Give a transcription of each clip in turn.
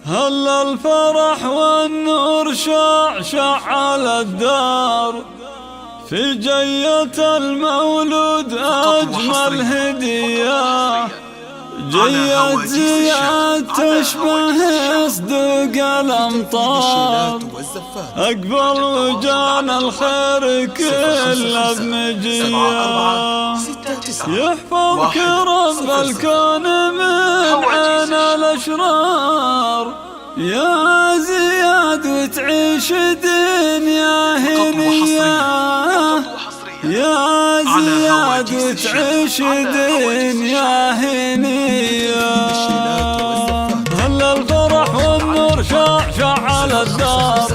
هل الفرح والنور شع على الدار، في جية المولود أجمل هدية، جية زياد تشبه صدق الأمطار، أقبل وجان الخير كله بمجية، يحفظك رب الكون من عين الأشرار، يا زياد وتعيش دنيا هنية، يا زياد وتعيش دنيا هنية. هل الفرح والنور شع على الدار،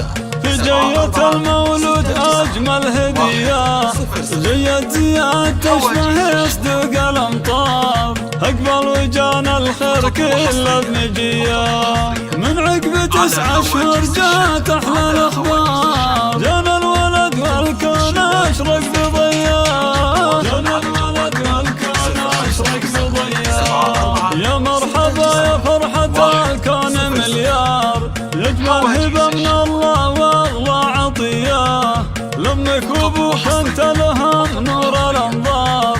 في جية المولود أجمل هدية، جية زياد تشبه صدق الأمطار، أقبل وجان الخير كله بمجية، من عقب 9 أشهر جات أحلى الأخبار، جانا الولد والكون أشرق بضياء، جانا الولد والكون أشرق بضياء، يا مرحبا يا فرحة الكون مليار، يجمل هبة من الله واغلى عطية، لأمك وابوك انت لهم نور الانظار،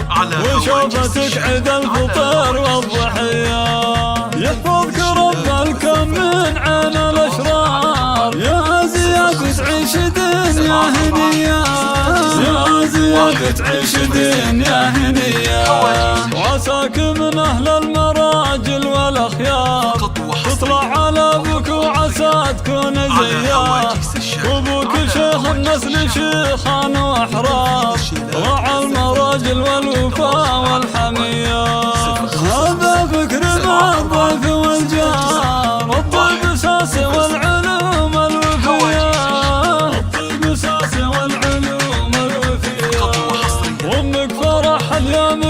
وشوفتك عيد الفطر والضحية، يحفظك رب الكون من عين الاشرار، يا زياد تعيش دنيا هنية، يا زياد تعيش دنيا هنية، وعساك من اهل المراجل والاخيار، تطلع على ابوك وعسى تكون زيار، وابوك شيخ النسل شيخان واحرار، راعى المراجل والوفاء والحمية، هذا فكر مع الضيف والجار، الطيب اساس والعلوم الوفية، الطيب اساس والعلوم الوفية، وامك فرح اليوم